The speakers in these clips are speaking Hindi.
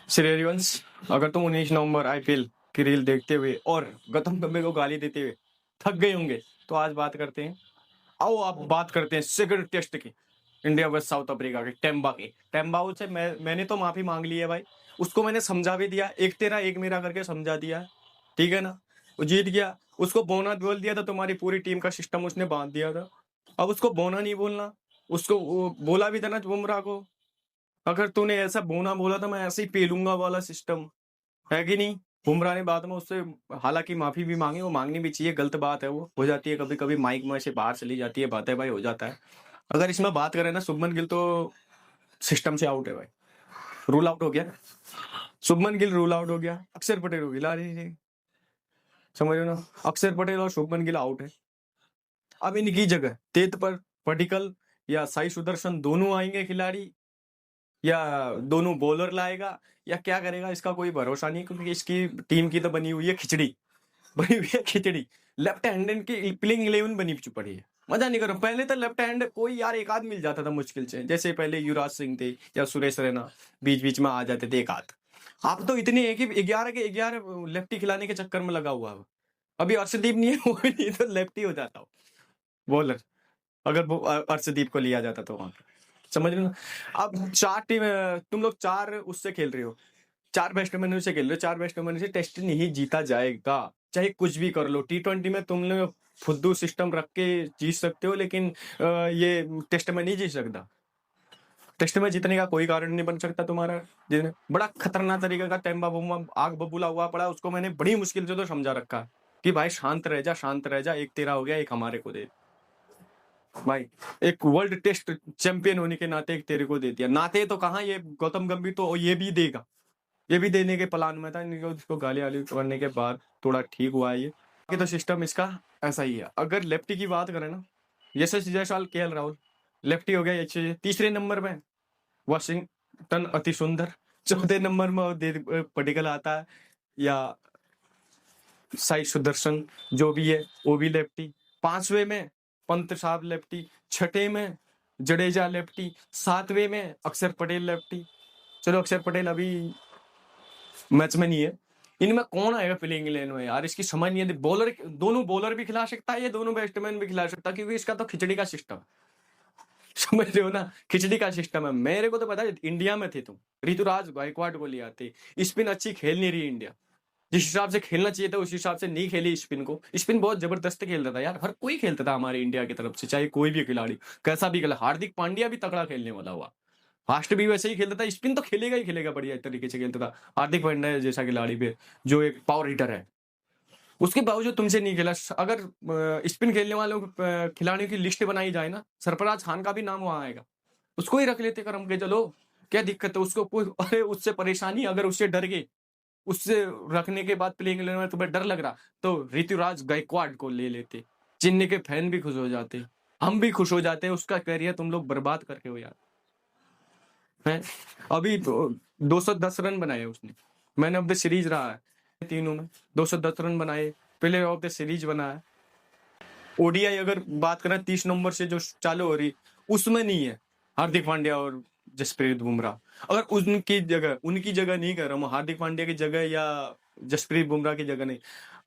श्री हरिवंश, अगर तुम 19 नवंबर आईपीएल की रील देखते हुए और गौतम गंभीर को गाली देते हुए थक गए होंगे तो आज बात करते हैं। आओ आप बात करते हैं सेकंड टेस्ट की, इंडिया वर्सेस साउथ अफ्रीका के टेम्बा की। टेम्बा से मैंने तो माफी मांग ली है भाई, उसको मैंने समझा भी दिया, एक तेरा एक मेरा करके समझा दिया है, ठीक है ना। वो जीत गया, उसको बोना बोल दिया था, तुम्हारी पूरी टीम का सिस्टम उसने बांध दिया था। अब उसको बोना नहीं बोलना, उसको वो बोला भी था ना बुमराह को, अगर तूने ऐसा बोना बोला था मैं ऐसे ही पेलूंगा वाला सिस्टम है कि नहीं। बुमराह ने बाद में उससे हालांकि माफी भी मांगी, वो मांगनी भी चाहिए, गलत बात है, वो हो जाती है कभी कभी, माइक में से बाहर चली जाती है बातें भाई, हो जाता है। अगर इसमें बात करें ना, शुभमन गिल तो सिस्टम से आउट है भाई, रूल आउट हो गया। शुभमन गिल रूल आउट हो गया, अक्षर पटेल को गिला रही है, समझ रहे हो ना। अक्षर पटेल और शुभमन गिल आउट है। अब इनकी जगह तेज पर पटिकल या साई सुदर्शन दोनों आएंगे खिलाड़ी, या दोनों बॉलर लाएगा, या क्या करेगा, इसका कोई भरोसा नहीं, क्योंकि इसकी टीम की तो बनी हुई है खिचड़ी, बनी हुई है खिचड़ी। लेफ्ट हैंड की प्लेइंग 11 बनी पड़ी है, मजा नहीं करो। पहले तो लेफ्ट हैंड कोई यार एक आध मिल जाता था मुश्किल से, जैसे पहले युवराज सिंह थे या सुरेश रैना बीच बीच में आ जाते थे एक आध। आप तो इतने एक ही 11 के 11 लेफ्टी खिलाने के चक्कर में लगा हुआ है। अभी अर्शदीप नहीं है, वो भी नहीं तो लेफ्टी हो जाता हो बॉलर, अगर वो अर्शदीप को लिया जाता तो वहां पे, समझ रहे हो ना। अब चार टीम, तुम लोग चार उससे खेल रहे हो, चार बैट्समैन से खेल रहे हो, चार बैट्समैन से टेस्ट नहीं जीता जाएगा, चाहे कुछ भी कर लो। T20 में तुम लोग फुद्दू सिस्टम रख के जीत सकते हो, लेकिन ये टेस्ट में नहीं जीत सकता। टेस्ट में जीतने का कोई कारण नहीं बन सकता तुम्हारा। बड़ा खतरनाक तरीके का टेम्बा बुम्बा आग बबूला हुआ पड़ा, उसको मैंने बड़ी मुश्किल से तो समझा रखा कि भाई शांत रह जा, शांत रह जा, एक तेरा हो गया, एक हमारे को दे भाई। एक वर्ल्ड टेस्ट चैंपियन होने के नाते एक तेरे को दे दिया, नाते तो कहाँ, ये गौतम गंभीर तो ये भी देगा, ये भी देने के प्लान में था। इनको उसको गाली वाली करने के बाद थोड़ा ठीक हुआ है ये तो सिस्टम इसका ऐसा ही है। अगर लेफ्टी की बात करें ना, यशस्वी जायसवाल, केएल राहुल, लेफ्टी हो गया अच्छे। तीसरे नंबर में वाशिंगटन अति सुंदर, चौथे नंबर में पटिकल आता है, या साई सुदर्शन जो भी है वो भी लेफ्टी। पांचवे में पंत साहब लेफ्टी, छठे में जडेजा लेफ्टी, सातवें में अक्षर पटेल लेफ्टी। चलो अक्षर पटेल अभी मैच में नहीं है। इनमें कौन आएगा प्लेइंग इलेवन में यार, इसकी समझ नहीं है। बॉलर, दोनों बॉलर भी खिला सकता है, ये दोनों बैट्समैन भी खिला सकता है, क्योंकि इसका तो खिचड़ी का सिस्टम, समझ रहे हो ना, खिचड़ी का सिस्टम है। मेरे को तो पता है, इंडिया में थे तुम, ऋतुराज गायकवाड को ले आते। स्पिन अच्छी खेल नहीं रही इंडिया, जिस हिसाब से खेलना चाहिए था उस हिसाब से नहीं खेली स्पिन को। स्पिन बहुत जबरदस्त खेलता था यार, हर कोई खेलता था हमारे इंडिया की तरफ से, चाहे कोई भी खिलाड़ी कैसा भी खेला। हार्दिक पांड्या भी तगड़ा खेलने वाला हुआ, फास्ट भी वैसे ही खेलता था, स्पिन तो खेलेगा ही खेलेगा, बढ़िया तरीके से खेलता था हार्दिक पांड्या जैसा खिलाड़ी पे, जो एक पावर हिटर है। उसके बावजूद तुमसे नहीं खेला। अगर स्पिन खेलने वालों खिलाड़ियों की लिस्ट बनाई जाए ना, सरफराज खान का भी नाम वहां आएगा, उसको ही रख लेते करम के, चलो क्या दिक्कत है उसको। अरे उससे परेशानी, अगर उससे डर गए, उससे रखने के बाद प्लेइंग इलेवन में तुम्हें डर लग रहा, तो ऋतुराज गायकवाड को ले लेते, चेन्नई के फैन भी खुश हो जाते, हम भी खुश हो जाते। उसका करियर तुम लोग बर्बाद करके हो यार, है। अभी तो 210 रन बनाए उसने, मैन ऑफ द सीरीज रहा है तीनों में, 210 रन बनाए, प्लेयर ऑफ द सीरीज बना है। ओडीआई अगर बात करें 30 नंबर से जो चालू हो रही, उसमें नहीं है हार्दिक पांड्या और जसप्रीत बुमराह। अगर उनकी जगह नहीं कर रहा हूँ, हार्दिक पांड्या की जगह या जसप्रीत बुमराह की जगह नहीं।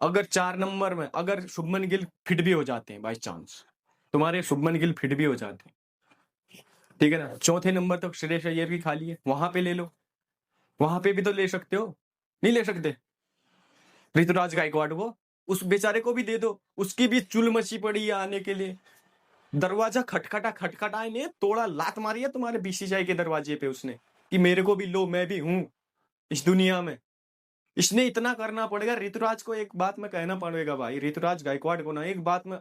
अगर 4 नंबर में अगर शुभमन गिल फिट भी हो जाते हैं, बाई चांस तुम्हारे शुभमन गिल फिट भी हो जाते हैं, ठीक है ना, चौथे नंबर तक श्रेयस अय्यर की खाली है, वहां पे ले लो, वहां पे भी तो ले सकते हो, नहीं ले सकते ऋतुराज गायकवाड को, उस बेचारे को भी दे दो, उसकी भी चुल मची पड़ी है आने के लिए। दरवाजा खटखटा ने तोड़ा, लात मारी है तुम्हारे बीसीसीआई के दरवाजे पे उसने, कि मेरे को भी लो, मैं भी हूं इस दुनिया में। इसने इतना करना पड़ेगा ऋतुराज को, एक बात में कहना पड़ेगा भाई, ऋतुराज गायकवाड को ना एक बात में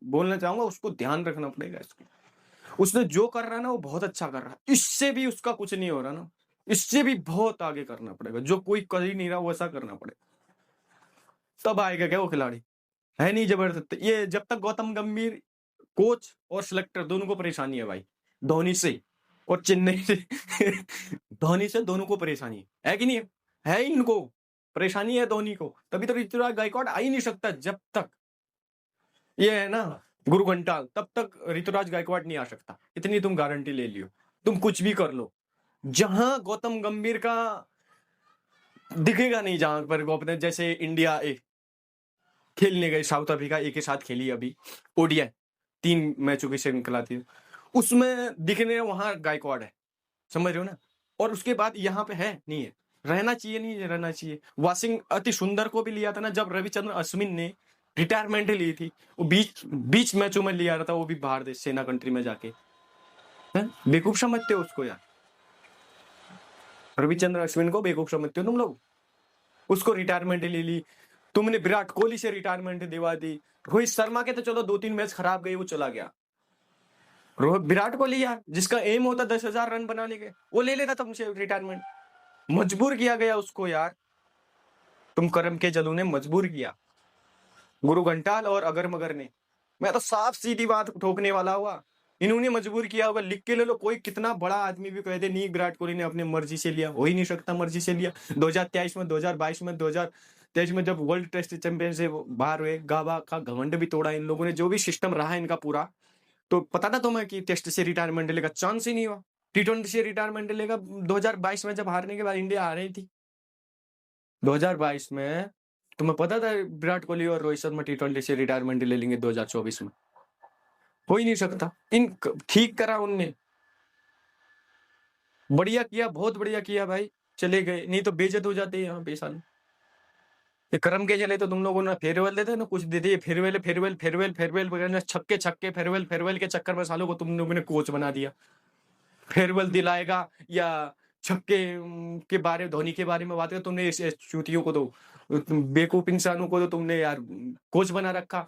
बोलना चाहूंगा, उसको ध्यान रखना पड़ेगा इसको। उसने जो कर रहा है ना वो बहुत अच्छा कर रहा है, इससे भी उसका कुछ नहीं हो रहा ना, इससे भी बहुत आगे करना पड़ेगा, जो कोई कर ही नहीं रहा वैसा करना पड़ेगा, तब आएगा क्या वो खिलाड़ी। है नहीं जबरदस्त ये, जब तक गौतम गंभीर कोच और सिलेक्टर दोनों को परेशानी है भाई, धोनी से और चेन्नई से धोनी से दोनों को परेशानी है कि नहीं है इनको परेशानी है धोनी को, तभी तो ऋतुराज गायकवाड आ ही नहीं सकता। जब तक ये है ना गुरु घंटाल, तब तक ऋतुराज गायकवाड नहीं आ सकता, इतनी तुम गारंटी ले लियो, तुम कुछ भी कर लो। जहां गौतम गंभीर का दिखेगा नहीं जहां पर को अपने जैसे इंडिया एक खेलने गए साउथ अफ्रीका एक के साथ खेली अभी ओडीआई 3 मैचों की श्रृंखला थी उसमें दिखने वहां गायकवाड़ है समझ रहे हो ना और उसके बाद यहाँ पे है नहीं है रहना चाहिए नहीं रहना चाहिए वाशिंग अति सुंदर को भी लिया था ना जब रविचंद्र अश्विन ने रिटायरमेंट ली थी वो बीच बीच मैचों में लिया रहा था वो भी बाहर देश सेना कंट्री में जाके बेवकूफ समझते हो उसको यार रविचंद्र अश्विन को बेवकूफ समझते हो तुम लोग उसको रिटायरमेंट ले ली तुमने विराट कोहली से रिटायरमेंट दिवा दी रोहित शर्मा के तो चलो 2-3 मैच खराब गए वो चला गया रोहित विराट कोहली यार जिसका एम होता 10,000 रन बनाने के वो ले लेता तुमसे रिटायरमेंट मजबूर किया गया उसको यार तुम करम के जलू ने मजबूर किया गुरु घंटाल और अगर मगर ने मैं तो साफ सीधी बात ठोकने वाला हुआ इन्होंने मजबूर किया होगा लिख के ले लो कोई कितना बड़ा आदमी भी कह दे नहीं विराट कोहली ने अपने मर्जी से लिया हो ही नहीं सकता मर्जी से लिया 2023 में 2022 में 2023 में जब वर्ल्ड टेस्ट चैंपियनशिप बाहर हुए गाबा का घमंड भी तोड़ा इन लोगों ने जो भी सिस्टम रहा इनका पूरा तो पता था तुम्हें कि टेस्ट से रिटायरमेंट लेगा चांस ही नहीं हुआ T20 से रिटायरमेंट लेगा 2022 में जब हारने के बाद इंडिया हार रही थी 2022 में तुम्हें पता था विराट कोहली और रोहित शर्मा T20 से रिटायरमेंट ले लेंगे 2024 में हो ही नहीं सकता इन ठीक करा उनने बढ़िया किया बहुत बढ़िया किया भाई चले गए नहीं तो बेइज्जत हो जाते यहाँ पे साल ये करम के चले तो तुम लोगों ने फेयरवेल देते ना कुछ देते फेयरवेल फेयरवेल फेयरवेल फेयरवेल वगैरह छक्के छक्के फेयरवेल फेयरवेल के चक्कर में सालों को तुम लोगों ने कोच बना दिया फेयरवेल दिलाएगा या छक्के के बारे धोनी के बारे में बात कर तुमने इस चूतियों को तो बेवकूफ इंसानों को तो तुमने यार कोच बना रखा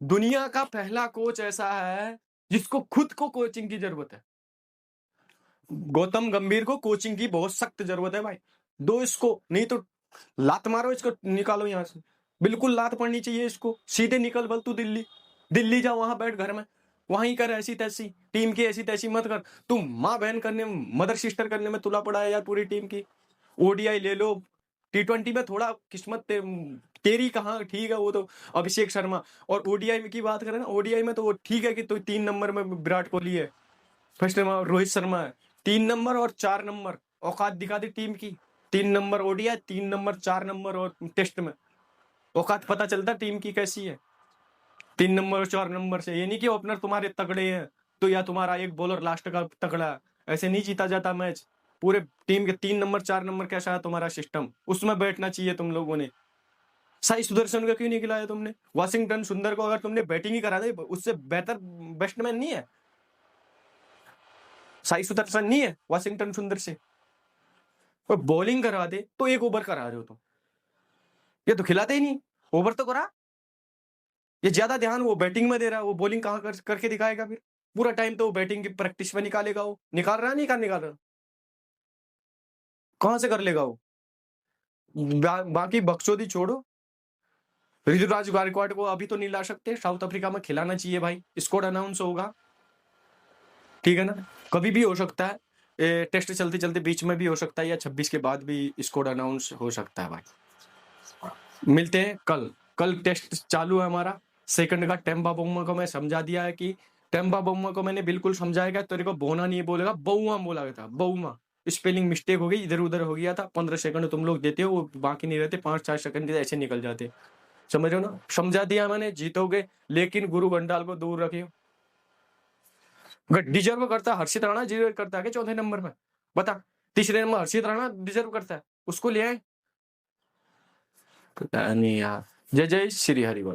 दुनिया का पहला कोच ऐसा है जिसको खुद को कोचिंग की जरूरत है गौतम गंभीर को कोचिंग की बहुत सख्त जरूरत है भाई दो इसको नहीं तो लात मारो इसको निकालो यहाँ से बिल्कुल लात पड़नी चाहिए इसको सीधे निकल बल तू दिल्ली दिल्ली जा वहां बैठ घर में वहीं कर ऐसी तैसी टीम की ऐसी तैसी मत कर तुम माँ बहन करने मदर सिस्टर करने में तुला पड़ा है यार पूरी टीम की ओडीआई ले लो T20 में थोड़ा किस्मत तेरी कहाँ ठीक है वो तो अभिषेक शर्मा और ओडीआई की बात करें ना ओडीआई में तो वो ठीक है कि तो 3 नंबर में विराट कोहली है फर्स्ट नंबर रोहित शर्मा है 3 नंबर और 4 नंबर औकात दिखा दी टीम की 3 नंबर ओडीआई 3 नंबर 4 नंबर और टेस्ट में औकात पता चलता टीम की कैसी है 3 नंबर और 4 नंबर से ये नहीं कि ओपनर तुम्हारे तगड़े हैं तो या तुम्हारा एक बॉलर लास्ट का तगड़ा है ऐसे नहीं जीता जाता मैच पूरे टीम के 3 नंबर 4 नंबर कैसा है तुम्हारा सिस्टम उसमें बैठना चाहिए तुम लोगों ने साई सुदर्शन को क्यों नहीं खिलाया तुमने वाशिंगटन सुंदर को अगर तुमने बैटिंग ही करा दे उससे बेहतर बैट्समैन नहीं है साई सुदर्शन नहीं है वाशिंगटन सुंदर से और बॉलिंग करा दे तो 1 ओवर करा रहे हो तुम ये तो खिलाते ही नहीं ओवर तो करा ये ज्यादा ध्यान वो बैटिंग में दे रहा है वो बॉलिंग कहाँ करके दिखाएगा फिर पूरा टाइम तो वो बैटिंग की प्रैक्टिस में निकालेगा वो निकाल रहा है नहीं निकाल रहा कहां से कर लेगा वो बाकी बकचोदी छोड़ो ऋतुराज गायकवाड़ को अभी तो नहीं ला सकते साउथ अफ्रीका में खिलाना चाहिए भाई स्कोर अनाउंस होगा ठीक है ना कभी भी हो सकता है टेस्ट चलते चलते बीच में भी हो सकता है या 26 के बाद भी स्कोर अनाउंस हो सकता है भाई मिलते हैं कल टेस्ट चालू है हमारा सेकंड का टेम्बा बोमा को मैं समझा दिया है कि टेम्बा बोमा को मैंने बिल्कुल समझाएगा तेरे को बोना नहीं बोलेगा बउआ बोला गया था बउमा स्पेलिंग मिस्टेक हो गई इधर उधर हो गया था 15 सेकंड तुम लोग देते हो वो बाकी नहीं रहते 5-4 सेकंड ऐसे निकल जाते समझ रहे हो ना समझा दिया मैंने जीतोगे लेकिन गुरु घंटाल को दूर रखियो डिजर्व करता है हर्षित राणा डिजर्व करता है क्या 4थे नंबर में बता 3रे नंबर हर्षित राणा डिजर्व करता है उसको ले आए नहीं यार जय जय श्री हरिवंश